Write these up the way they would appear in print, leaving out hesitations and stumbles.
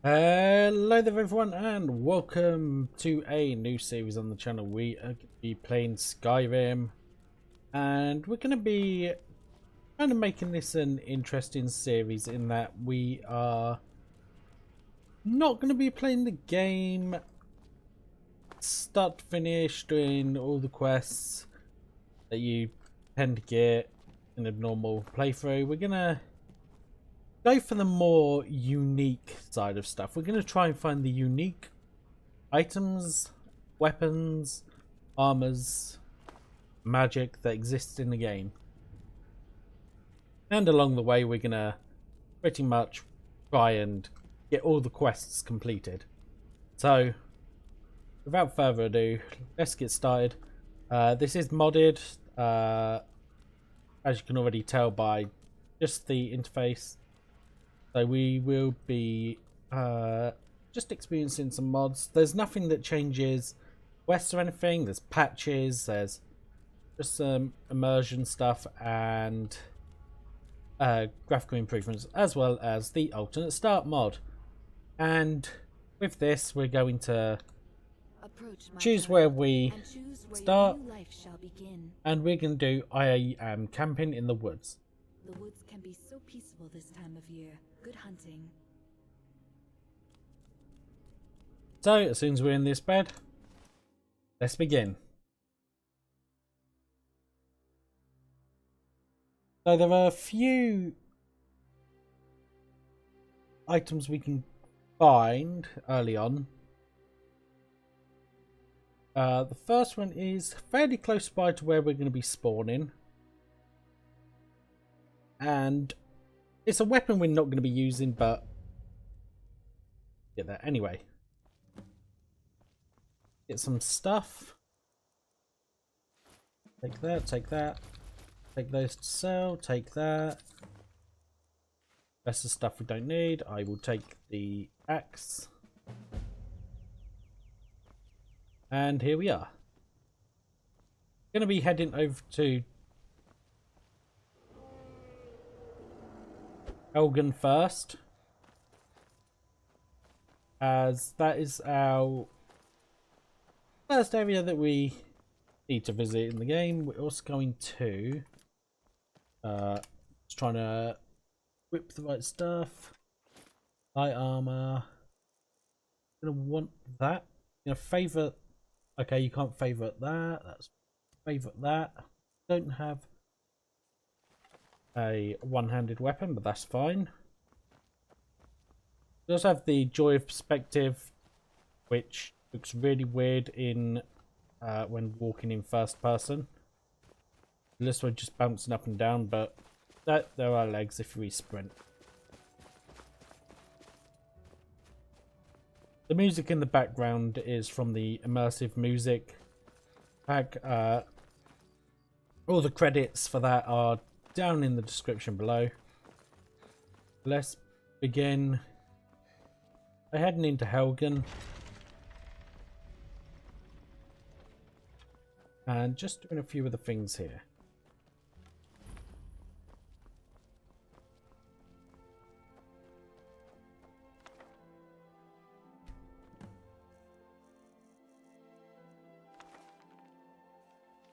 Hello there everyone and welcome to a new series on the channel. We are going to be playing Skyrim and we're going to be kind of making this an interesting series in that we are not going to be playing the game start to finish, doing all the quests that you tend to get in a normal playthrough. We're going to go for the more unique side of stuff. We're going to try and find the unique items, weapons, armors, magic that exists in the game. And along the way we're going to pretty much try and get all the quests completed. So without further ado, let's get started. This is modded, as you can already tell by just the interface. So we will be just experiencing some mods. There's nothing that changes quests or anything. There's patches, there's just some immersion stuff and graphical improvements, as well as the alternate start mod. And with this we're going to choose where we start, and we're going to do I am camping in the woods. The woods can be so peaceful this time of year. Good hunting. So as soon as we're in this bed, let's begin. So there are a few items we can find early on. The first one is fairly close by to where we're going to be spawning. And it's a weapon we're not going to be using, but get that anyway. Get some stuff. Take that, take that. Take those to sell, take that. That's the stuff we don't need. I will take the axe. And here we are. Going to be heading over to Helgen first, as that is our first area that we need to visit in the game. We're also going to just trying to whip the right stuff. Light armor. Gonna want that. Gonna favorite. Okay, you can't favorite that. That's favorite that. Don't have a one-handed weapon, but that's fine. We also have the Joy of Perspective, which looks really weird in when walking in first person. This one just bouncing up and down, but there are legs if we sprint. The music in the background is from the Immersive music pack. All the credits for that are down in the description below. Let's begin by heading into Helgen and just doing a few of the things here.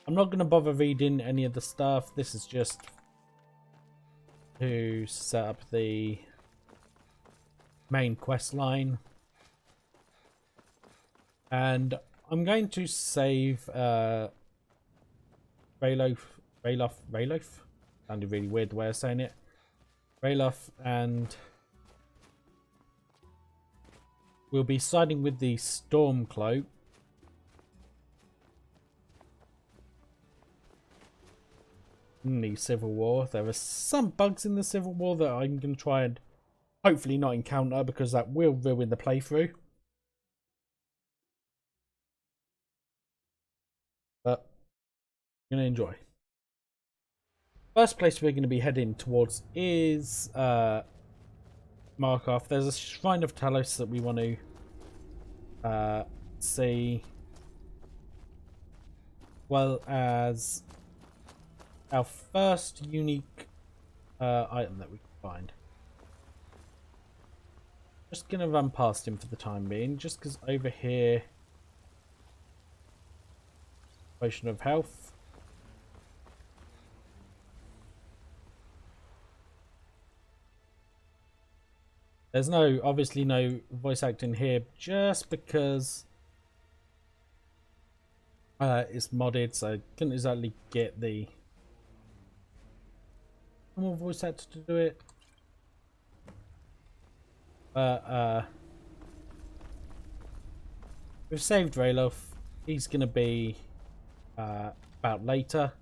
I'm not going to bother reading any of the stuff. This is just to set up the main quest line, and I'm going to save Ralof sounded really weird the way I was saying it. Ralof, and we'll be siding with the Stormcloak. In the Civil War. There are some bugs in the Civil War that I'm going to try and hopefully not encounter, because that will ruin the playthrough. But I'm going to enjoy. First place we're going to be heading towards is Markarth. There's a Shrine of Talos that we want to see, well as our first unique item that we can find. Just gonna run past him for the time being, just because over here, potion of health. There's obviously no voice acting here, just because it's modded, so I couldn't exactly get the normal voice actor to do it. But we've saved Rayloff. He's gonna be about later.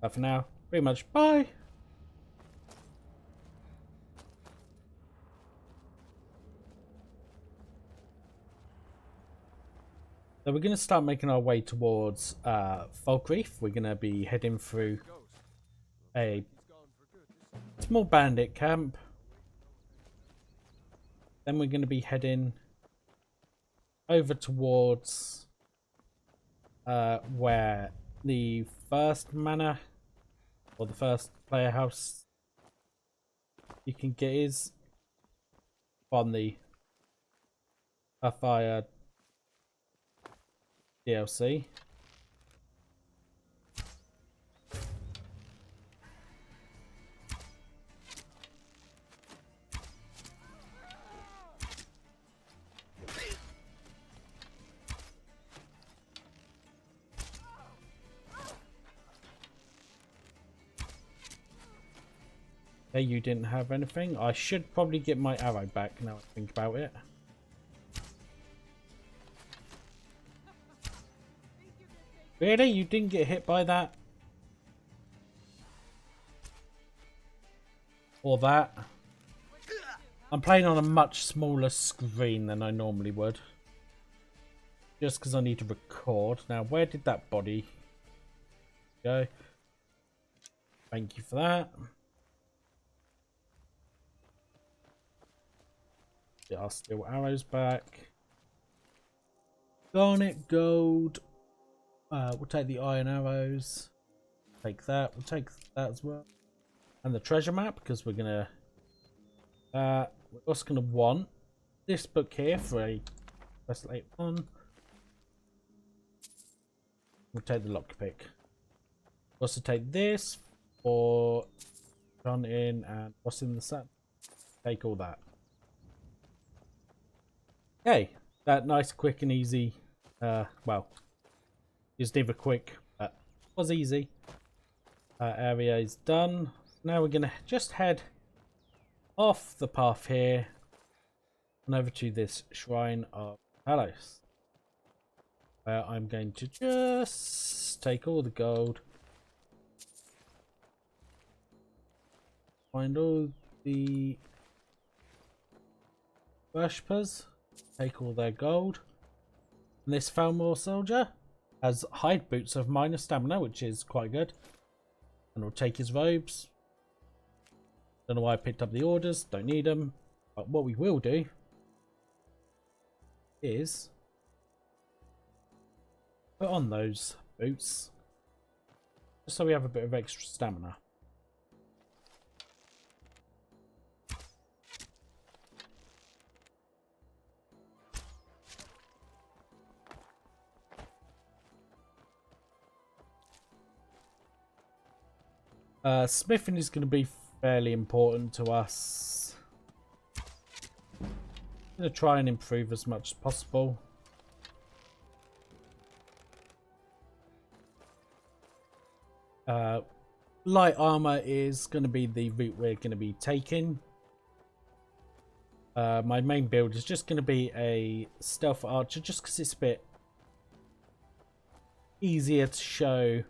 But for now, pretty much bye. So we're going to start making our way towards Falkreath. We're going to be heading through a small bandit camp. Then we're going to be heading over towards where the first manor or the first player house you can get is on the Fire DLC. Okay, you didn't have anything. I should probably get my arrow back now I think about it. Really? You didn't get hit by that? Or that? I'm playing on a much smaller screen than I normally would. Just because I need to record. Now, where did that body go? Thank you for that. Get our steel arrows back. Garnet, gold. We'll take the iron arrows. Take that. We'll take that as well. And the treasure map, because we're gonna. We're also gonna want this book here for a Vessel 8-1. We'll take the lockpick. Also take this for John in and what's in the set. Take all that. Okay, that nice, quick, and easy. Well. It's never quick, but was easy. Area is done. Now we're gonna just head off the path here and over to this Shrine of Talos, where I'm going to just take all the gold, find all the worshippers, take all their gold, and this Falmore soldier has hide boots of minus stamina, which is quite good. And we'll take his robes. Don't know why I picked up the orders. Don't need them. But what we will do is put on those boots just so we have a bit of extra stamina. Smithing is going to be fairly important to us. I'm going to try and improve as much as possible. Light armor is going to be the route we're going to be taking. My main build is just going to be a stealth archer, just because it's a bit easier to show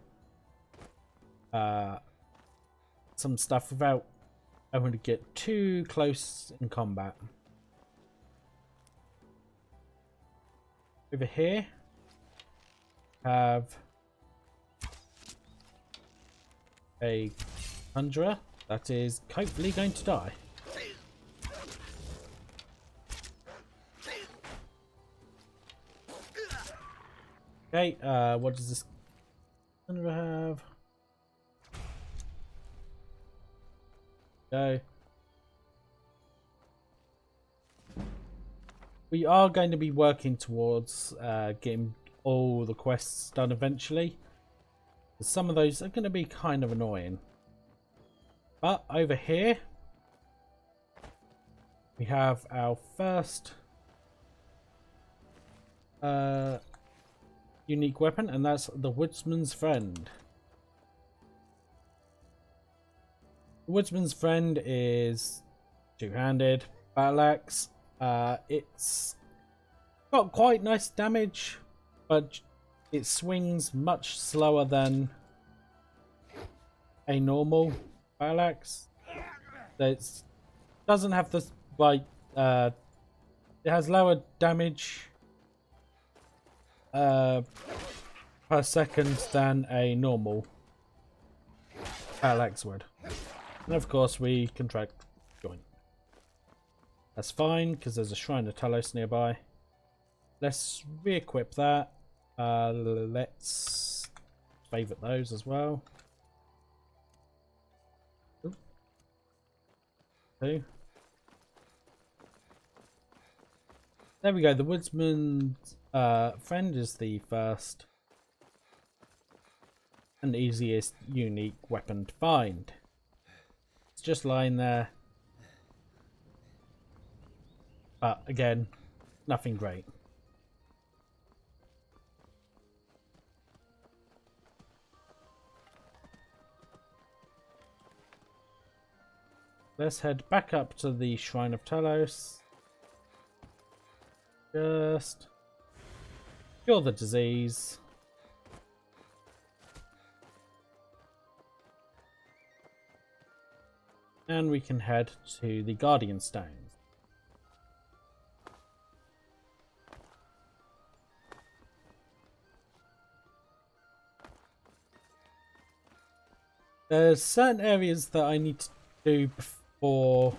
some stuff without having to get too close in combat. Over here have a conjurer that is hopefully going to die. Okay, what does this conjurer have? Go. we are going to be working towards getting all the quests done eventually. Some of those are going to be kind of annoying. But over here, we have our first unique weapon, and that's the Woodsman's Friend. The Woodsman's Friend is two-handed battle axe. It's got quite nice damage, but it swings much slower than a normal battle axe. It doesn't have the like. It has lower damage per second than a normal battle axe would, and of course we contract joint. That's fine because there's a Shrine of Talos nearby. Let's re-equip that. Let's favourite those as well. Ooh. Two. There we go. The Woodsman's Friend is the first and easiest unique weapon to find. It's just lying there. But again, nothing great. Let's head back up to the Shrine of Talos. Just cure the disease. And we can head to the Guardian Stones. There's certain areas that I need to do before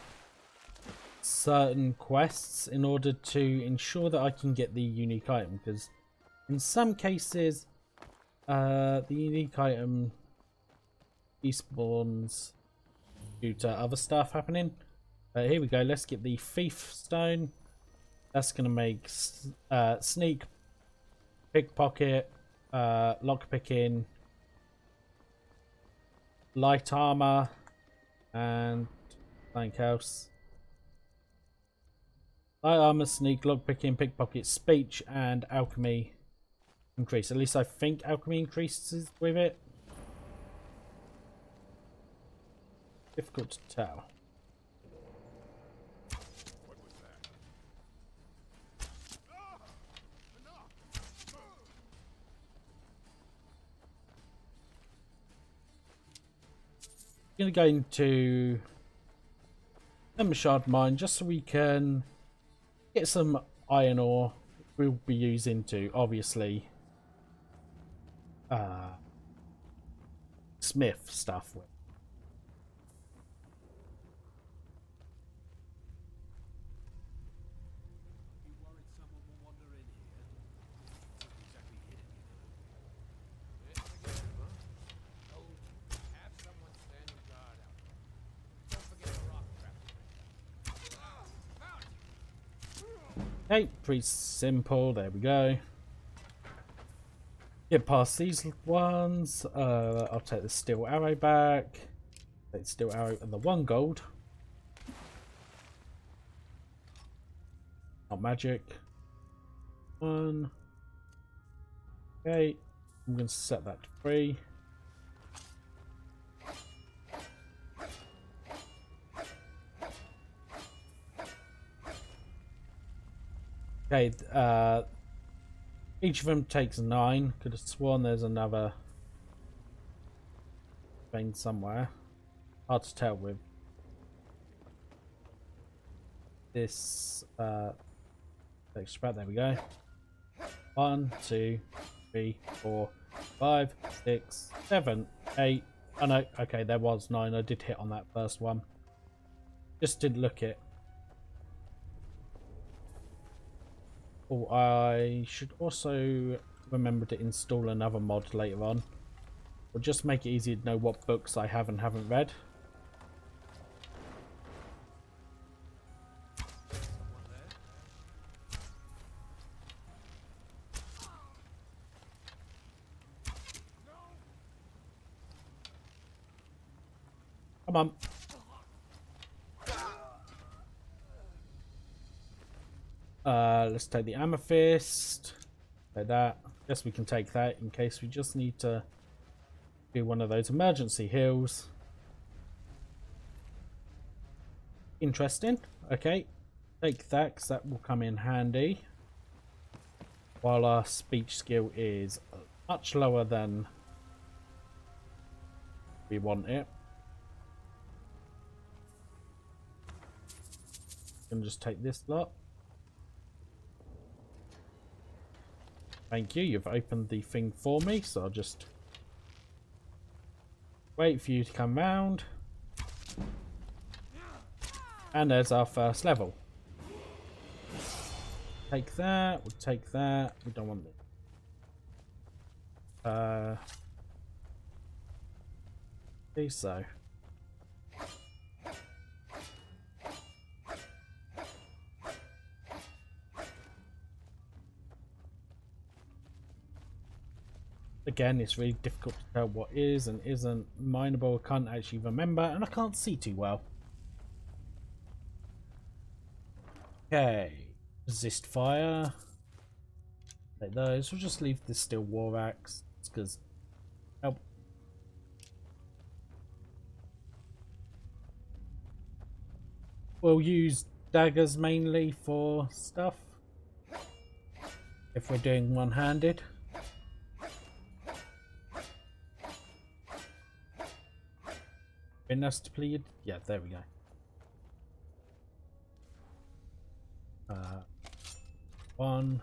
certain quests in order to ensure that I can get the unique item, because in some cases the unique item despawns due to other stuff happening. Here we go, let's get the Thief Stone. That's going to make sneak, pickpocket, lockpicking, light armor, and something else. Light armor, sneak, lockpicking, pickpocket, speech, and alchemy increase. At least I think alchemy increases with it. Difficult to tell. What was that? I'm going to go into Immersive mine just so we can get some iron ore. We'll be using to obviously smith stuff with. You worried someone will wander in here? It's not exactly hidden, you know. Have someone standing guard out. Don't forget the rock trap. Okay, pretty simple. There we go. Get past these ones. I'll take the steel arrow back. Take the steel arrow and the 1 gold. Not magic. 1. Okay, I'm going to set that to 3. Okay, each of them takes 9. Could have sworn there's another thing somewhere. Hard to tell with this extra. There we go. 1, 2, 3, 4, 5, 6, 7, 8. Oh no, okay, there was 9. I did hit on that first one. Just didn't look it. Oh, I should also remember to install another mod later on. Or just make it easier to know what books I have and haven't read. Come on. Let's take the amethyst. Like that. Guess we can take that in case we just need to do one of those emergency heals. Interesting. Okay. Take that because that will come in handy. While our speech skill is much lower than we want it. Can just take this lot. Thank you, you've opened the thing for me, so I'll just wait for you to come round. And there's our first level. Take that, we'll take that, we don't want it. Okay, so. Again, it's really difficult to tell what is and isn't mineable. I can't actually remember, and I can't see too well. Okay, resist fire. Take those. We'll just leave this steel war axe because help. We'll use daggers mainly for stuff if we're doing one-handed. Us depleted. Yeah, there we go. One.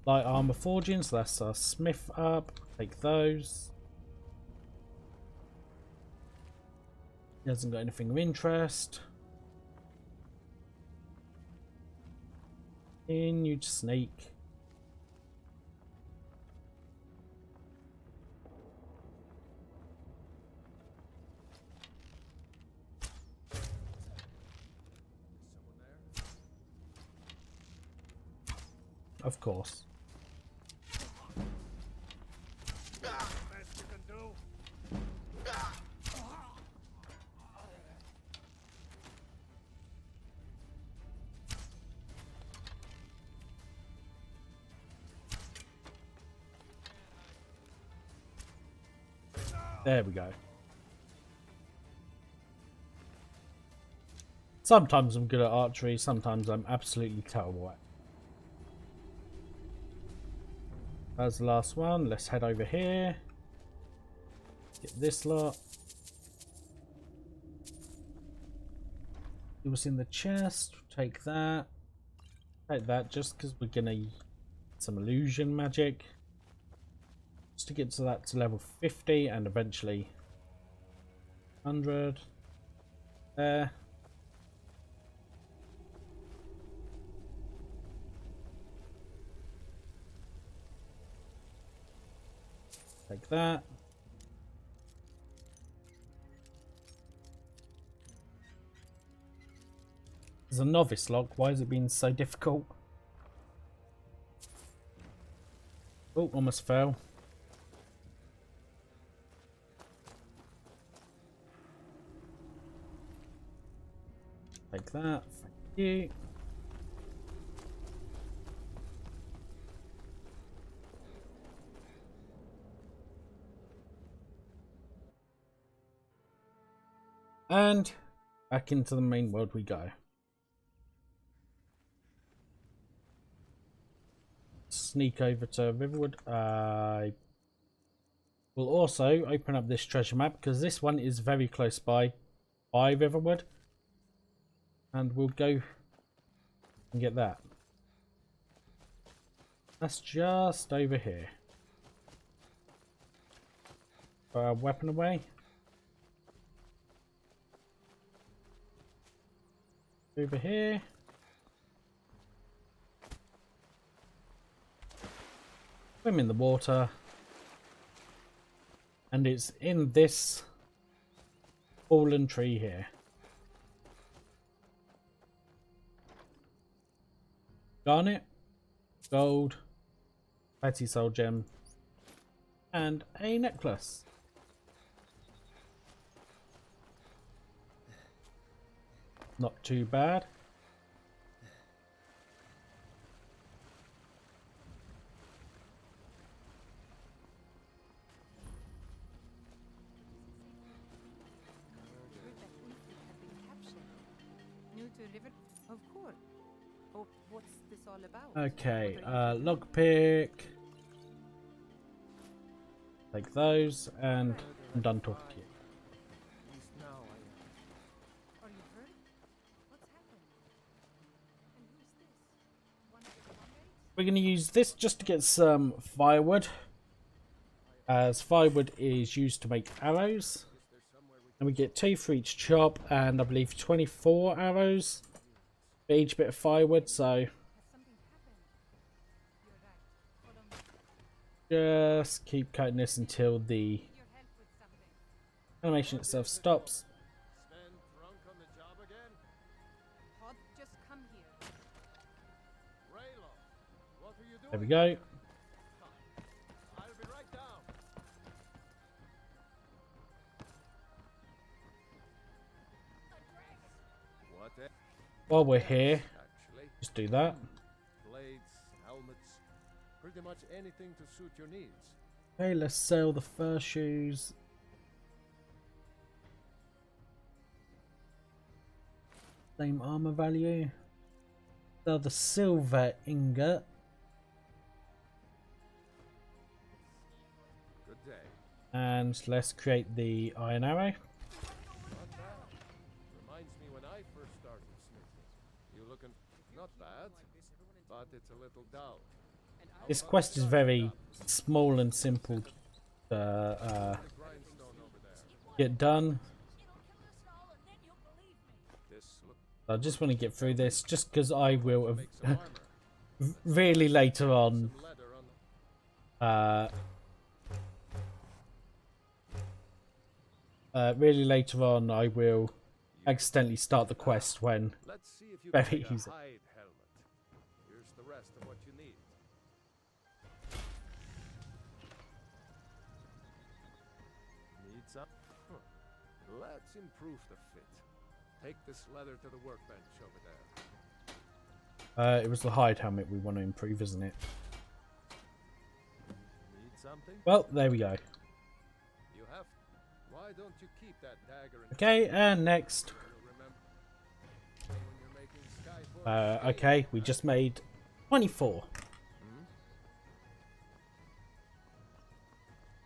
Light armor forging, so that's our smith up. Take those. He hasn't got anything of interest. In you snake. Of course. There we go. Sometimes I'm good at archery, sometimes I'm absolutely terrible at it. That's the last one. Let's head over here. Get this lot. See what's in the chest. Take that. Take that just because we're gonna use some illusion magic. Just to get to that to level 50 and eventually 100. There. Take that. There's a novice lock. Why has it been so difficult? Oh, almost fell. Take that. Thank you. And back into the main world we go. Sneak over to Riverwood. I will also open up this treasure map because this one is very close by Riverwood. And we'll go and get that. That's just over here. Put our weapon away. Over here. Swim in the water. And it's in this fallen tree here. garnet, gold, petty soul gem, and a necklace. Not too bad. New to river, of course. Oh, what's this all about? Okay, lockpick. Take those, and I'm done talking to you. At least now I Are you hurt? What's happened? And who's this? One of your comrades? We're going to use this just to get some firewood, as firewood is used to make arrows. And we get 2 for each chop, and I believe 24 arrows for each bit of firewood, so Has something happened? You're right. Follow me. just keep cutting this until the Your help with something. animation itself stops. stand drunk on the job again. Hod, just come here. Raylo, what are you doing? There we go. I'll be right down. What? While we're here, Actually, just do that. blades, helmets, pretty much anything to suit your needs. Okay, let's sell the fur shoes. Same armor value. Sell the silver ingot. Good day. And let's create the iron arrow. Not bad. Reminds me when I first started smithing. You looking not bad, but it's a little dull. This quest is very small and simple to The grindstone over there. get done. This look I just want to get through this, just because I will make some armor. really later on. Some leather on Really later on, I will accidentally start the quest when Let's see if you Very can make a easy. hide helmet. Here's the rest of what you need. Need some? Let's improve the fit. Take this leather to the workbench over there. it was the hide helmet we want to improve, isn't it? Need something? Well, there we go. You have. Why don't you keep that dagger in Okay, and next. You'll remember when you're making Skyfall. Okay, we just made 24.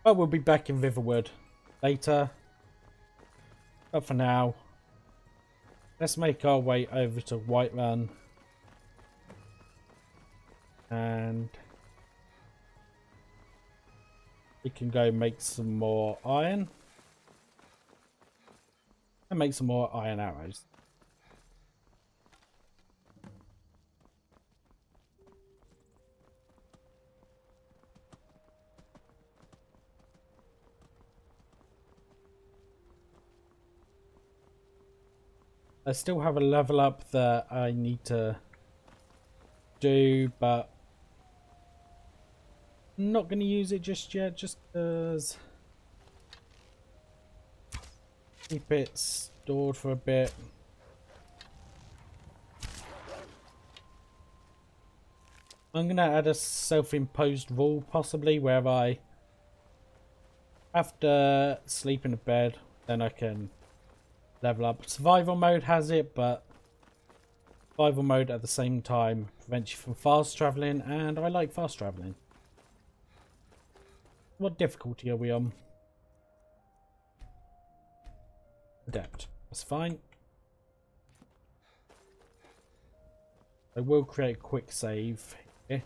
But we'll be back in Riverwood later. But for now, let's make our way over to Whiterun. And we can go make some more iron. And make some more iron arrows. I still have a level up that I need to do, but I'm not going to use it just yet, just because keep it stored for a bit. I'm going to add a self-imposed rule possibly where I, after sleeping in bed, then I can level up. Survival mode has it, but survival mode at the same time prevents you from fast traveling, and I like fast traveling. What difficulty are we on? Adept. That's fine. I will create a quick save here,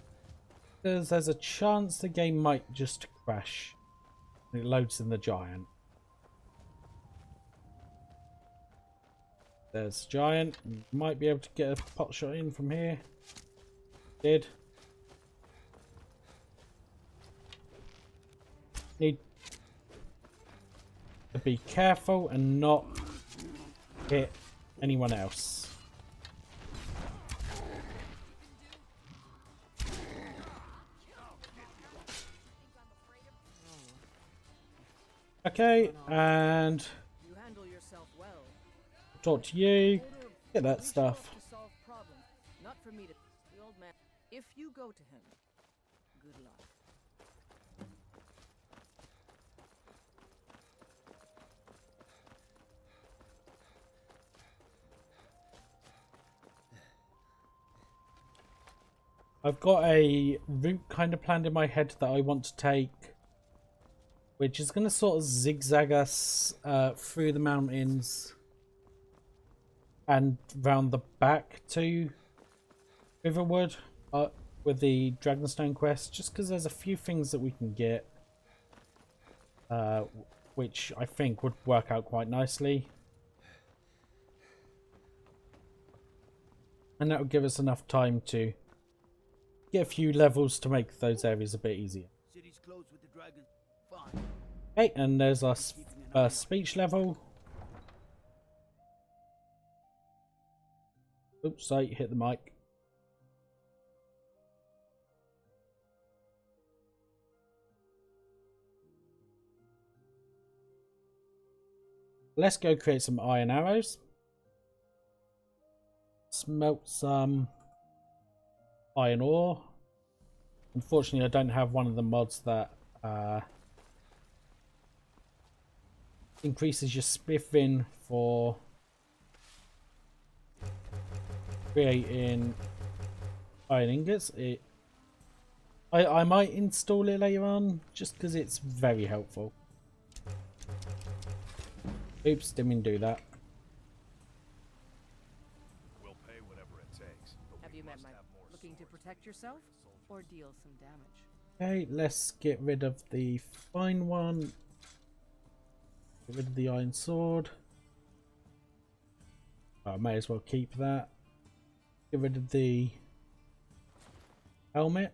because there's a chance the game might just crash when it loads in the giant. There's giant. Might be able to get a pot shot in from here. Did. Need to be careful and not hit anyone else. Okay, and You handle yourself well. talk to you. Get that stuff. To solve problems, not for me to. The old man. If you go to him, good luck. I've got a route kind of planned in my head that I want to take, which is going to sort of zigzag us through the mountains and round the back to Riverwood with the Dragonstone quest, just because there's a few things that we can get which I think would work out quite nicely. And that would give us enough time to get a few levels to make those areas a bit easier. City's closed with the dragon. Fine. Okay, and there's our first speech level. Oops, sorry, hit the mic. Let's go create some iron arrows. Smelt some iron ore. Unfortunately, I don't have one of the mods that increases your spiffing for creating iron ingots. I might install it later on just because it's very helpful. Oops, didn't mean to do that. We'll pay whatever it takes. Have you met my looking to protect yourself or deal some damage? Okay, let's get rid of the fine one. Get rid of the iron sword. I may as well keep that. Get rid of the helmet.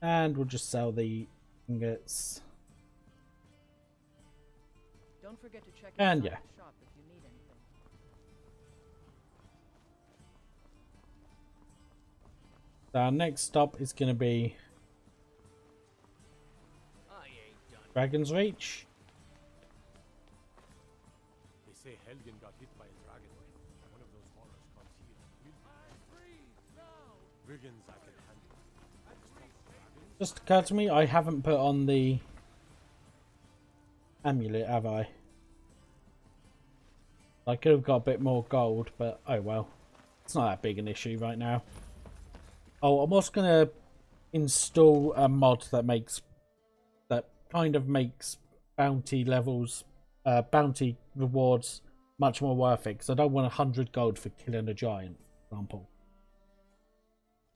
And we'll just sell the ingots. Don't forget to check And inside yeah. the shop if you need anything. So our next stop is going to be Dragon's Reach. They say Helgen got hit by a dragonborn. One of those horrors comes here. Riggins I can handle. Just occurred to me, I haven't put on the amulet, have I? I could have got a bit more gold, but oh well. It's not that big an issue right now. Oh, I'm also going to install a mod that kind of makes bounty levels, bounty rewards much more worth it. Because I don't want 100 gold for killing a giant, for example.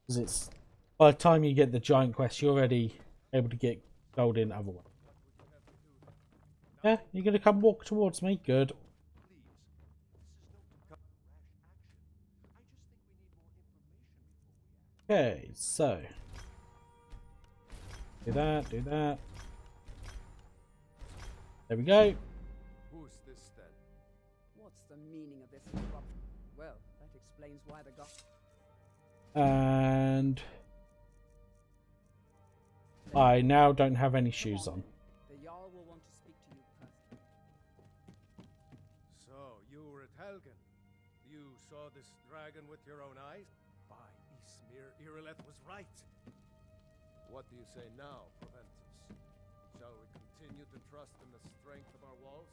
Because it's, by the time you get the giant quest, you're already able to get gold in other ways. Yeah, you're going to come walk towards me? Good. Okay, so do that, do that. There we go. Who's this then? What's the meaning of this interruption? Well, that explains why the And I now don't have any shoes on. The Jarl will want to speak to you personally. So, you were at Helgen. You saw this dragon with your own eyes? By Ismir, Irileth was right. What do you say now, Proventus? Shall we continue to trust in the strength of our walls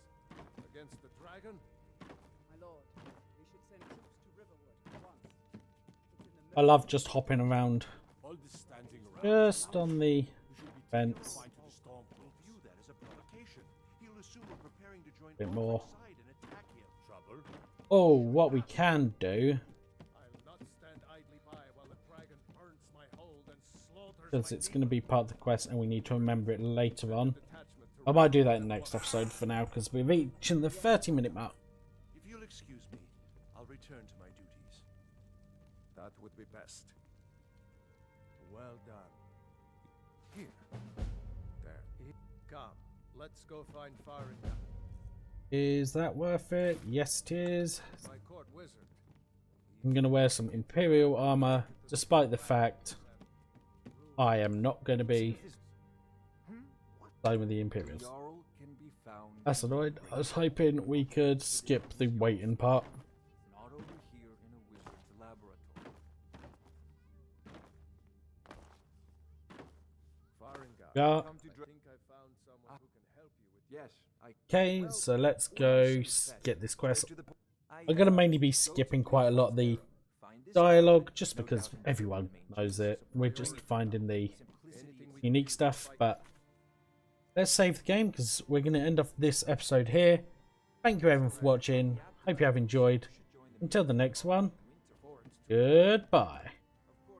against the dragon? My lord, we should send troops to Riverwood at once. It's in the I love just hopping around All this standing around just on the fence. to the storm will view that as a provocation. He'll assume we're preparing to join Bit more. side and attack him. Trouble? Oh, what we can do, I'll not stand idly by while the dragon burns my hold and slaughters because my it's going to be part of the quest and we need to remember it later on. detachment to I might do that in the next episode for now, because we're reaching the 30-minute mark. If you'll excuse me, I'll return to my duties. That would be best. Well done. Here. There. Come. Let's go find Farinda, Is that worth it? Yes, it is. my court wizard. I'm going to wear some Imperial armor, despite the fact I am not going to be Same with the Imperials. Jarl can be found That's annoying. I was hoping we could skip the waiting part. not over here in a wizard's laboratory. Farengar. Yeah. Come to I think I found someone who can help you with Yes, I Okay, so let's go get this quest. I'm going to mainly be skipping quite a lot of the dialogue just because everyone knows it. We're just finding the unique stuff, but let's save the game because we're going to end off this episode here. Thank you everyone for watching. Hope you have enjoyed. Until the next one, goodbye.